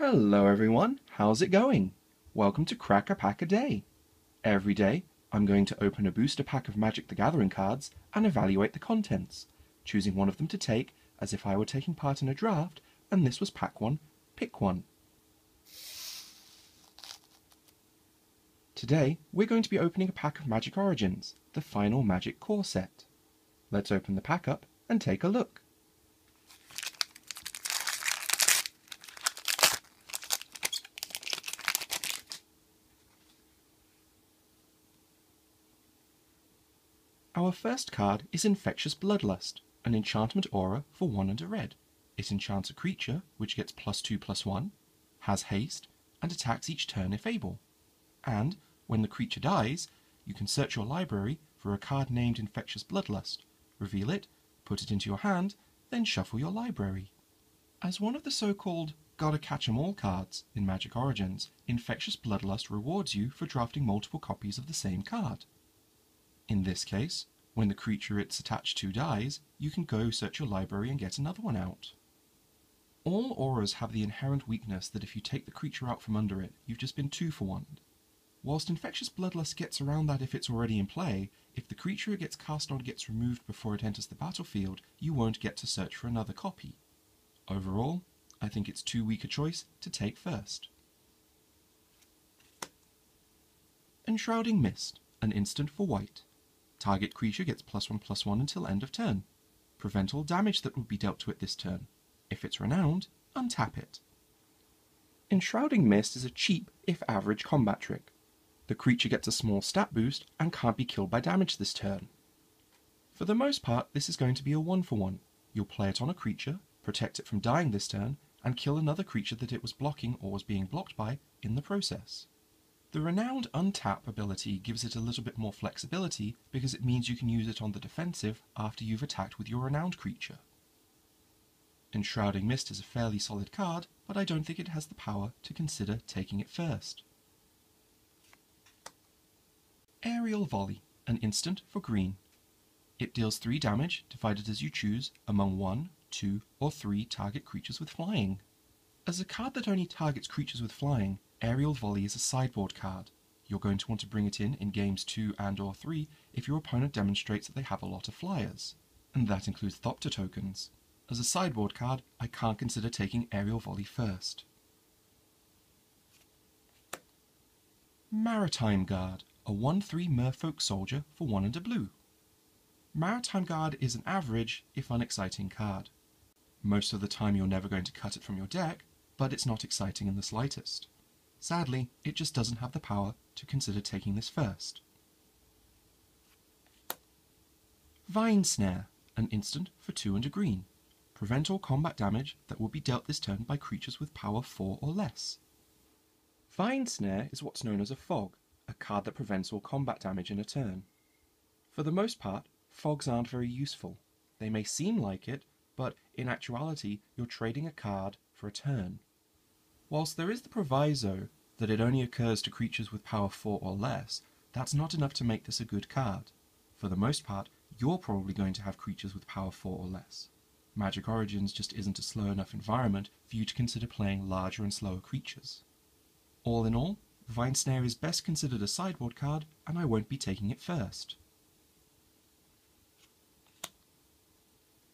Hello everyone, how's it going? Welcome to Crack a Pack a Day. Every day, I'm going to open a booster pack of Magic the Gathering cards and evaluate the contents, choosing one of them to take as if I were taking part in a draft and this was pack one, pick one. Today, we're going to be opening a pack of Magic Origins, the final Magic core set. Let's open the pack up and take a look. Our first card is Infectious Bloodlust, an enchantment aura for 1 and a red. It enchants a creature which gets +2/+1, has haste, and attacks each turn if able. And, when the creature dies, you can search your library for a card named Infectious Bloodlust, reveal it, put it into your hand, then shuffle your library. As one of the so-called Gotta Catch 'em All cards in Magic Origins, Infectious Bloodlust rewards you for drafting multiple copies of the same card. In this case, when the creature it's attached to dies, you can go search your library and get another one out. All auras have the inherent weakness that if you take the creature out from under it, you've just been 2 for 1. Whilst Infectious Bloodlust gets around that if it's already in play, if the creature it gets cast on gets removed before it enters the battlefield, you won't get to search for another copy. Overall, I think it's too weak a choice to take first. Enshrouding Mist, an instant for white. Target creature gets +1/+1 until end of turn. Prevent all damage that would be dealt to it this turn. If it's renowned, untap it. Enshrouding Mist is a cheap, if average, combat trick. The creature gets a small stat boost and can't be killed by damage this turn. For the most part, this is going to be a 1 for 1. You'll play it on a creature, protect it from dying this turn, and kill another creature that it was blocking or was being blocked by in the process. The Renowned Untap ability gives it a little bit more flexibility because it means you can use it on the defensive after you've attacked with your Renowned creature. Enshrouding Mist is a fairly solid card, but I don't think it has the power to consider taking it first. Aerial Volley, an instant for green. It deals 3 damage, divided as you choose, among 1, 2, or 3 target creatures with flying. As a card that only targets creatures with flying, Aerial Volley is a sideboard card. You're going to want to bring it in games 2 and or 3 if your opponent demonstrates that they have a lot of flyers, and that includes Thopter tokens. As a sideboard card, I can't consider taking Aerial Volley first. Maritime Guard, a 1/3 merfolk soldier for 1 and a blue. Maritime Guard is an average, if unexciting card. Most of the time you're never going to cut it from your deck, but it's not exciting in the slightest. Sadly, it just doesn't have the power to consider taking this first. Vine Snare, an instant for 2 and a green. Prevent all combat damage that will be dealt this turn by creatures with power 4 or less. Vine Snare is what's known as a fog, a card that prevents all combat damage in a turn. For the most part, fogs aren't very useful. They may seem like it, but in actuality you're trading a card for a turn. Whilst there is the proviso that it only occurs to creatures with power 4 or less, that's not enough to make this a good card. For the most part, you're probably going to have creatures with power 4 or less. Magic Origins just isn't a slow enough environment for you to consider playing larger and slower creatures. All in all, Vine Snare is best considered a sideboard card, and I won't be taking it first.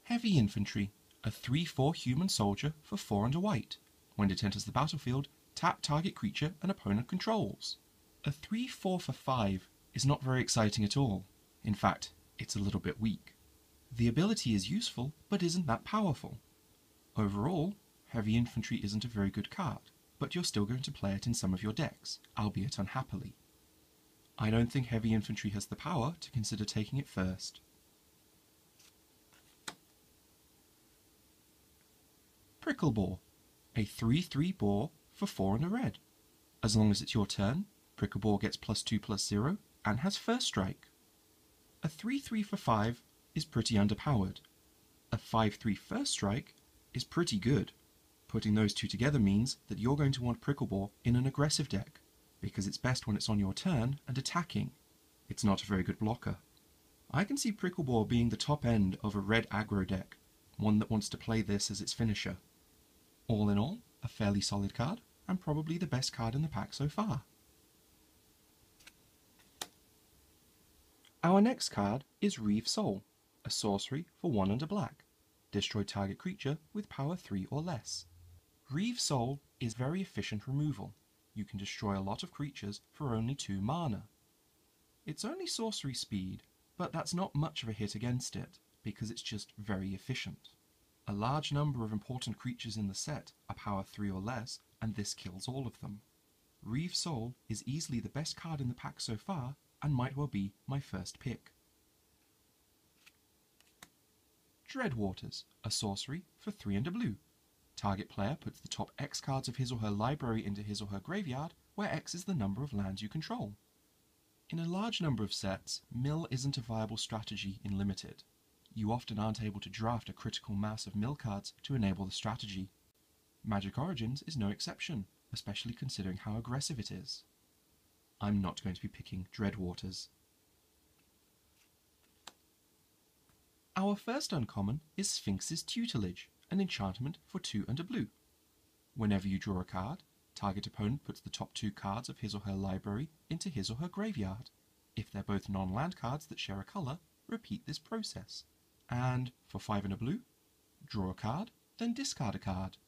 Heavy Infantry, a 3/4 human soldier for 4 and a white. When it enters the battlefield, tap target creature an opponent controls. A 3/4 for 5 is not very exciting at all. In fact, it's a little bit weak. The ability is useful, but isn't that powerful. Overall, Heavy Infantry isn't a very good card, but you're still going to play it in some of your decks, albeit unhappily. I don't think Heavy Infantry has the power to consider taking it first. Prickle Bore, a 3/3 boar for 4 and a red. As long as it's your turn, Prickle Bore gets +2/+0 and has first strike. A 3/3 for 5 is pretty underpowered. A 5/3 first strike is pretty good. Putting those two together means that you're going to want Prickle Bore in an aggressive deck, because it's best when it's on your turn and attacking. It's not a very good blocker. I can see Prickle Bore being the top end of a red aggro deck, one that wants to play this as its finisher. All in all, a fairly solid card, and probably the best card in the pack so far. Our next card is Reeve Soul, a sorcery for 1 and a black. Destroy target creature with power 3 or less. Reeve Soul is very efficient removal. You can destroy a lot of creatures for only 2 mana. It's only sorcery speed, but that's not much of a hit against it, because it's just very efficient. A large number of important creatures in the set are power 3 or less, and this kills all of them. Reeve Soul is easily the best card in the pack so far, and might well be my first pick. Dreadwaters, a sorcery for 3 and a blue. Target player puts the top X cards of his or her library into his or her graveyard, where X is the number of lands you control. In a large number of sets, mill isn't a viable strategy in Limited. You often aren't able to draft a critical mass of mill cards to enable the strategy. Magic Origins is no exception, especially considering how aggressive it is. I'm not going to be picking Dreadwaters. Our first uncommon is Sphinx's Tutelage, an enchantment for 2 and a blue. Whenever you draw a card, target opponent puts the top 2 cards of his or her library into his or her graveyard. If they're both non-land cards that share a colour, repeat this process. And for 5 and a blue, draw a card, then discard a card.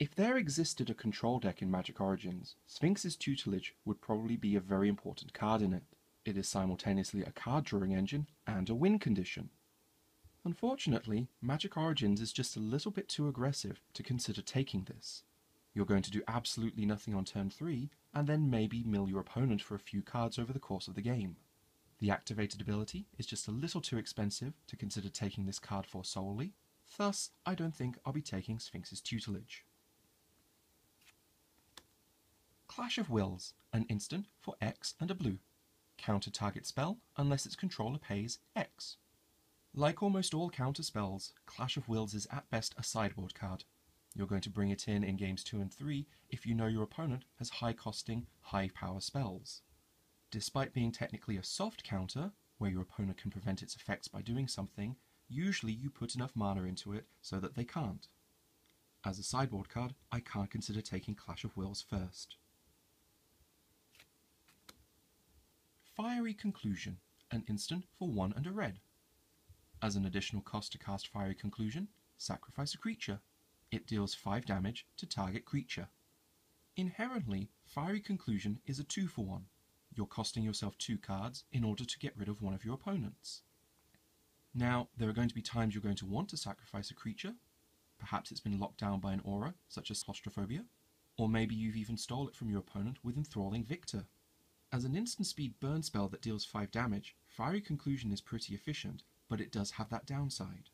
If there existed a control deck in Magic Origins, Sphinx's Tutelage would probably be a very important card in it. It is simultaneously a card drawing engine and a win condition. Unfortunately, Magic Origins is just a little bit too aggressive to consider taking this. You're going to do absolutely nothing on turn 3, and then maybe mill your opponent for a few cards over the course of the game. The activated ability is just a little too expensive to consider taking this card for solely, thus I don't think I'll be taking Sphinx's Tutelage. Clash of Wills, an instant for X and a blue. Counter target spell unless its controller pays X. Like almost all counter spells, Clash of Wills is at best a sideboard card. You're going to bring it in games 2 and 3 if you know your opponent has high-costing, high-power spells. Despite being technically a soft counter, where your opponent can prevent its effects by doing something, usually you put enough mana into it so that they can't. As a sideboard card, I can't consider taking Clash of Wills first. Fiery Conclusion, an instant for 1 and a red. As an additional cost to cast Fiery Conclusion, sacrifice a creature. It deals 5 damage to target creature. Inherently, Fiery Conclusion is a 2 for 1. You're costing yourself 2 cards in order to get rid of one of your opponents. Now, there are going to be times you're going to want to sacrifice a creature. Perhaps it's been locked down by an aura, such as Claustrophobia, or maybe you've even stole it from your opponent with Enthralling Victor. As an instant speed burn spell that deals 5 damage, Fiery Conclusion is pretty efficient, but it does have that downside.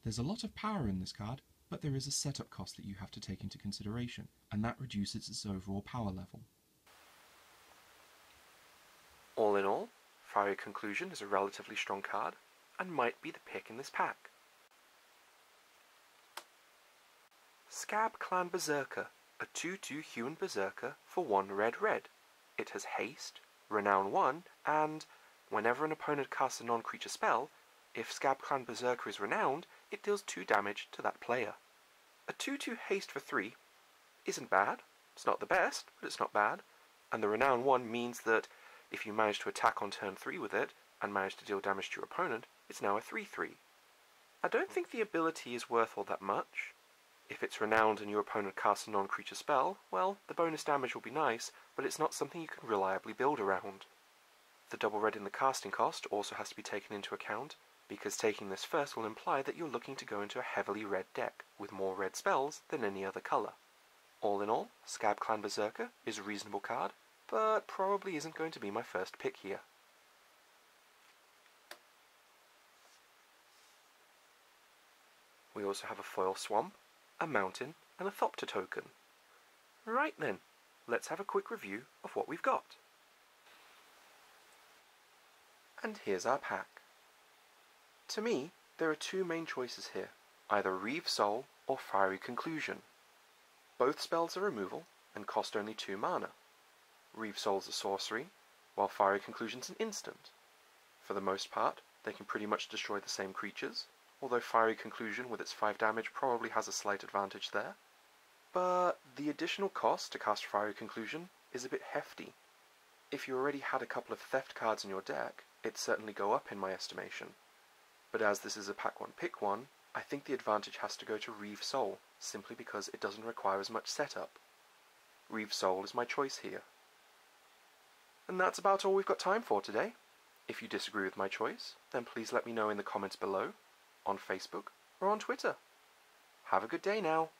There's a lot of power in this card, but there is a setup cost that you have to take into consideration, and that reduces its overall power level. All in all, Fiery Conclusion is a relatively strong card, and might be the pick in this pack. Scab Clan Berserker, a 2/2 human berserker for 1 red. It has haste, renown 1, and whenever an opponent casts a non-creature spell, if Scab Clan Berserker is renowned, it deals 2 damage to that player. A 2/2 haste for 3 isn't bad. It's not the best, but it's not bad. And the renown 1 means that if you manage to attack on turn 3 with it, and manage to deal damage to your opponent, it's now a 3/3. I don't think the ability is worth all that much. If it's renowned and your opponent casts a non-creature spell, well, the bonus damage will be nice, but it's not something you can reliably build around. The double red in the casting cost also has to be taken into account, because taking this first will imply that you're looking to go into a heavily red deck, with more red spells than any other colour. All in all, Scab Clan Berserker is a reasonable card, but probably isn't going to be my first pick here. We also have a foil swamp, a mountain, and a Thopter token. Right then, let's have a quick review of what we've got. And here's our pack. To me, there are 2 main choices here, either Reeve Soul or Fiery Conclusion. Both spells are removal and cost only 2 mana. Reeve Soul's a sorcery, while Fiery Conclusion's an instant. For the most part, they can pretty much destroy the same creatures, although Fiery Conclusion with its 5 damage probably has a slight advantage there. but the additional cost to cast Fiery Conclusion is a bit hefty. If you already had a couple of theft cards in your deck, it'd certainly go up in my estimation. But as this is a pack one pick one, I think the advantage has to go to Reeve Soul, simply because it doesn't require as much setup. Reeve Soul is my choice here. And that's about all we've got time for today. If you disagree with my choice, then please let me know in the comments below, on Facebook, or on Twitter. Have a good day now.